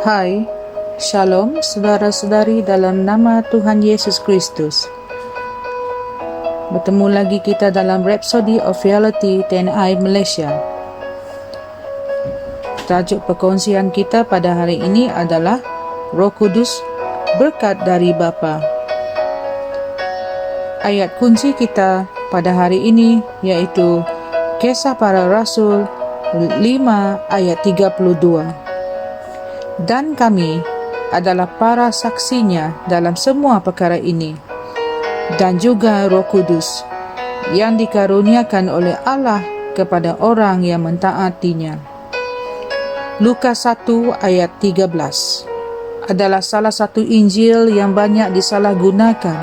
Hai, Shalom saudara-saudari dalam nama Tuhan Yesus Kristus. Bertemu lagi kita dalam Rhapsody of Reality TNI Malaysia. Tajuk perkongsian kita pada hari ini adalah Roh Kudus, berkat dari Bapa. Ayat kunci kita pada hari ini iaitu Kisah Para Rasul 5 ayat 32. Dan kami adalah para saksinya dalam semua perkara ini, dan juga Roh Kudus yang dikaruniakan oleh Allah kepada orang yang mentaatinya. Lukas 1 ayat 13 adalah salah satu Injil yang banyak disalahgunakan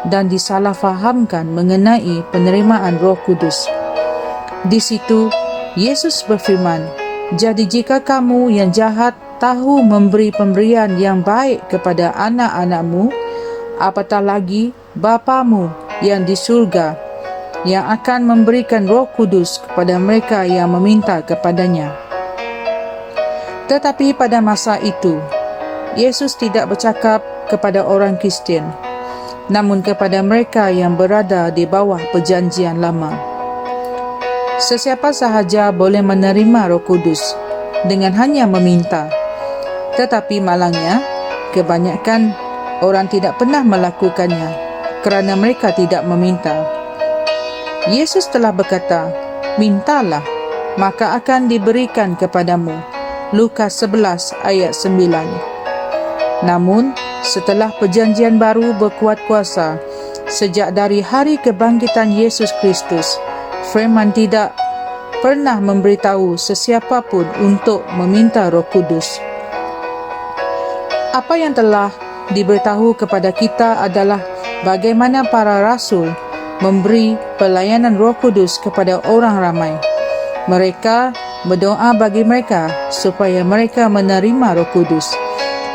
dan disalahfahamkan mengenai penerimaan Roh Kudus. Di situ Yesus berfirman, "Jadi jika kamu yang jahat tahu memberi pemberian yang baik kepada anak-anakmu, apatah lagi Bapamu yang di surga yang akan memberikan Roh Kudus kepada mereka yang meminta kepadanya." Tetapi pada masa itu, Yesus tidak bercakap kepada orang Kristian, namun kepada mereka yang berada di bawah perjanjian lama. Sesiapa sahaja boleh menerima Roh Kudus dengan hanya meminta. Tetapi malangnya, kebanyakan orang tidak pernah melakukannya kerana mereka tidak meminta. Yesus telah berkata, "Mintalah, maka akan diberikan kepadamu." Lukas 11 ayat 9. Namun, setelah perjanjian baru berkuat kuasa, sejak dari hari kebangkitan Yesus Kristus, firman tidak pernah memberitahu sesiapa pun untuk meminta Roh Kudus. Apa yang telah diberitahu kepada kita adalah bagaimana para rasul memberi pelayanan Roh Kudus kepada orang ramai. Mereka berdoa bagi mereka supaya mereka menerima Roh Kudus.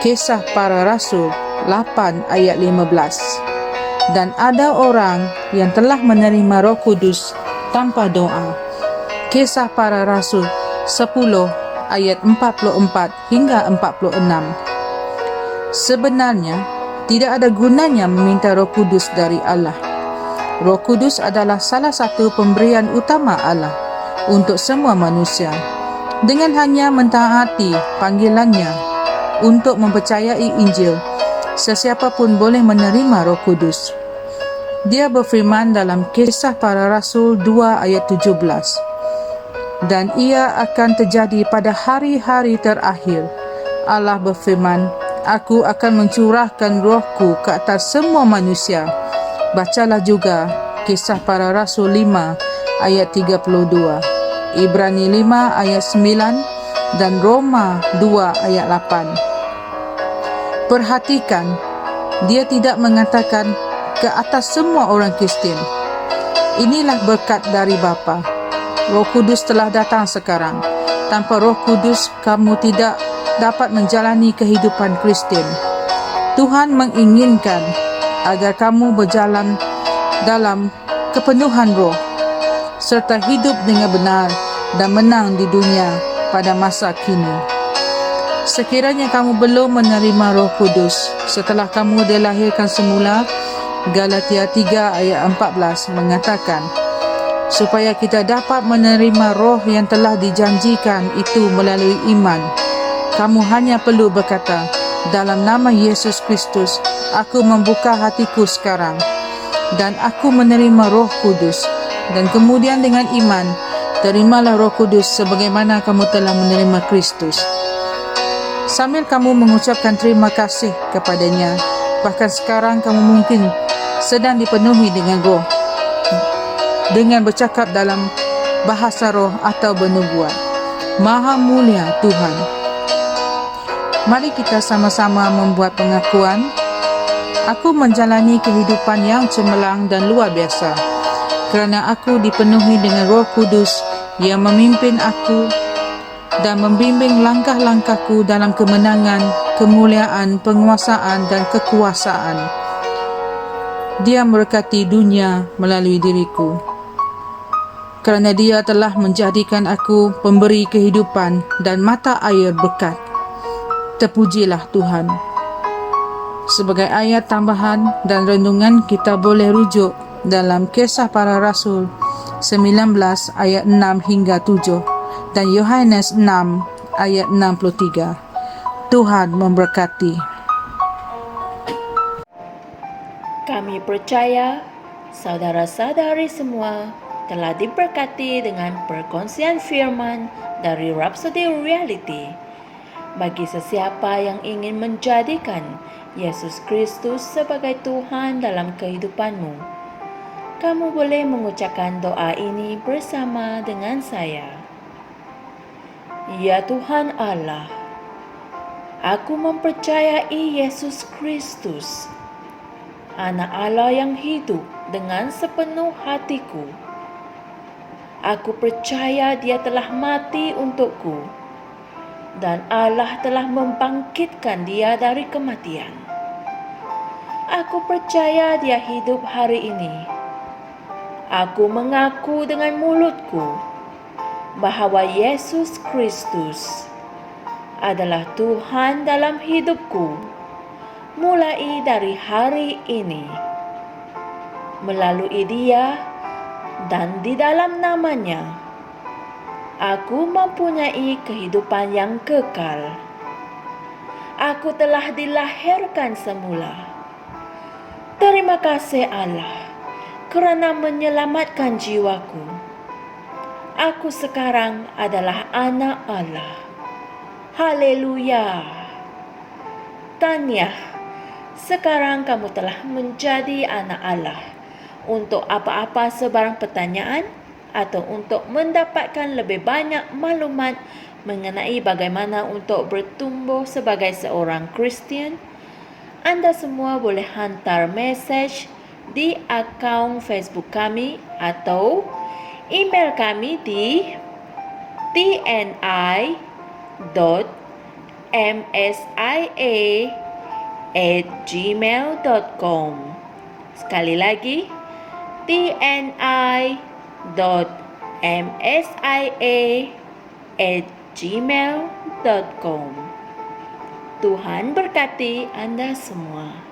Kisah Para Rasul 8 ayat 15. Dan ada orang yang telah menerima Roh Kudus tanpa doa. Kisah Para Rasul 10 ayat 44 hingga 46. Sebenarnya, tidak ada gunanya meminta Roh Kudus dari Allah. Roh Kudus adalah salah satu pemberian utama Allah untuk semua manusia. Dengan hanya mentaati panggilannya untuk mempercayai Injil, sesiapa pun boleh menerima Roh Kudus. Dia berfirman dalam Kisah Para Rasul 2 ayat 17, "Dan ia akan terjadi pada hari-hari terakhir. Allah berfirman, Aku akan mencurahkan rohku ke atas semua manusia." Bacalah juga Kisah Para Rasul 5 ayat 32, Ibrani 5 ayat 9 dan Roma 2 ayat 8. Perhatikan, dia tidak mengatakan ke atas semua orang Kristian. Inilah berkat dari Bapa. Roh Kudus telah datang sekarang. Tanpa Roh Kudus, kamu tidak dapat menjalani kehidupan Kristian. Tuhan menginginkan agar kamu berjalan dalam kepenuhan roh serta hidup dengan benar dan menang di dunia pada masa kini. Sekiranya kamu belum menerima Roh Kudus setelah kamu dilahirkan semula, Galatia 3 ayat 14 mengatakan, supaya kita dapat menerima roh yang telah dijanjikan itu melalui iman. Kamu hanya perlu berkata, "Dalam nama Yesus Kristus, aku membuka hatiku sekarang dan aku menerima Roh Kudus." Dan kemudian dengan iman, terimalah Roh Kudus sebagaimana kamu telah menerima Kristus. Sambil kamu mengucapkan terima kasih kepadanya, bahkan sekarang kamu mungkin sedang dipenuhi dengan roh, dengan bercakap dalam bahasa roh atau bernubuat. Maha mulia Tuhan. Mari kita sama-sama membuat pengakuan. Aku menjalani kehidupan yang cemerlang dan luar biasa kerana aku dipenuhi dengan Roh Kudus yang memimpin aku dan membimbing langkah-langkahku dalam kemenangan, kemuliaan, penguasaan dan kekuasaan. Dia memberkati dunia melalui diriku. Kerana Dia telah menjadikan aku pemberi kehidupan dan mata air berkat. Terpujilah Tuhan. Sebagai ayat tambahan dan renungan, kita boleh rujuk dalam Kisah Para Rasul 19 ayat 6 hingga 7 dan Yohanes 6 ayat 63. Tuhan memberkati. Kami percaya saudara-saudari semua telah diberkati dengan perkongsian firman dari Rhapsody Reality. Bagi sesiapa yang ingin menjadikan Yesus Kristus sebagai Tuhan dalam kehidupanmu, kamu boleh mengucapkan doa ini bersama dengan saya. Ya Tuhan Allah, aku mempercayai Yesus Kristus, Anak Allah yang hidup dengan sepenuh hatiku. Aku percaya Dia telah mati untukku dan Allah telah membangkitkan Dia dari kematian. Aku percaya Dia hidup hari ini. Aku mengaku dengan mulutku bahwa Yesus Kristus adalah Tuhan dalam hidupku mulai dari hari ini. Melalui Dia dan di dalam nama-Nya, aku mempunyai kehidupan yang kekal. Aku telah dilahirkan semula. Terima kasih Allah kerana menyelamatkan jiwaku. Aku sekarang adalah anak Allah. Haleluya. Tahniah, sekarang kamu telah menjadi anak Allah. Untuk apa-apa sebarang pertanyaan atau untuk mendapatkan lebih banyak maklumat mengenai bagaimana untuk bertumbuh sebagai seorang Kristian, anda semua boleh hantar mesej di akaun Facebook kami atau email kami di tni.msia@gmail.com. Sekali lagi, tni.msia@gmail.com. Tuhan berkati Anda semua.